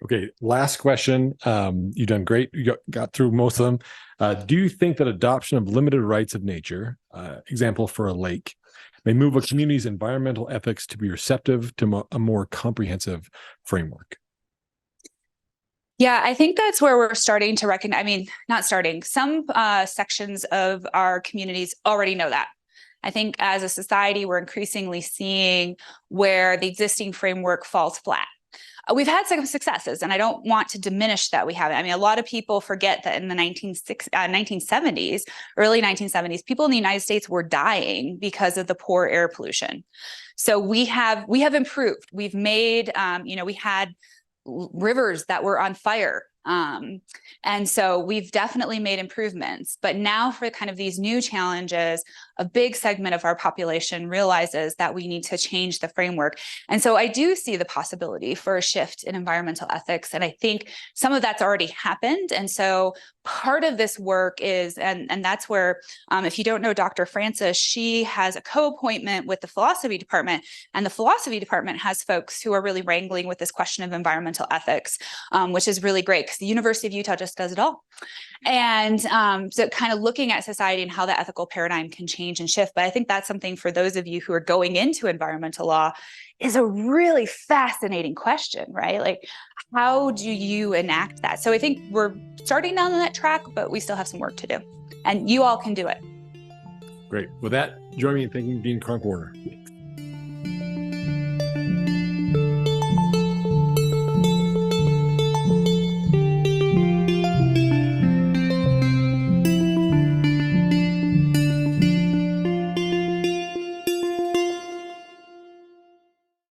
Okay, last question. You've done great. You got through most of them. Do you think that adoption of limited rights of nature, example for a lake, may move a community's environmental ethics to be receptive to a more comprehensive framework? Yeah, I think that's where we're starting to recognize, I mean, not starting, some sections of our communities already know that. I think as a society, we're increasingly seeing where the existing framework falls flat. We've had some successes, and I don't want to diminish that we haven't. I mean, a lot of people forget that in the 1970s, early 1970s, people in the United States were dying because of the poor air pollution. So we have improved. We've made, we had rivers that were on fire. And so we've definitely made improvements, but now for kind of these new challenges, a big segment of our population realizes that we need to change the framework. And so I do see the possibility for a shift in environmental ethics. And I think some of that's already happened. And so part of this work is, and that's where, if you don't know Dr. Francis, she has a co-appointment with the philosophy department, and the philosophy department has folks who are really wrangling with this question of environmental ethics, which is really great because the University of Utah just does it all. And so kind of looking at society and how the ethical paradigm can change and shift. But I think that's something for those of you who are going into environmental law is a really fascinating question, right? Like, how do you enact that? So I think we're starting down that track, but we still have some work to do. And you all can do it. Great. With that, join me in thanking Dean Kronk Warner.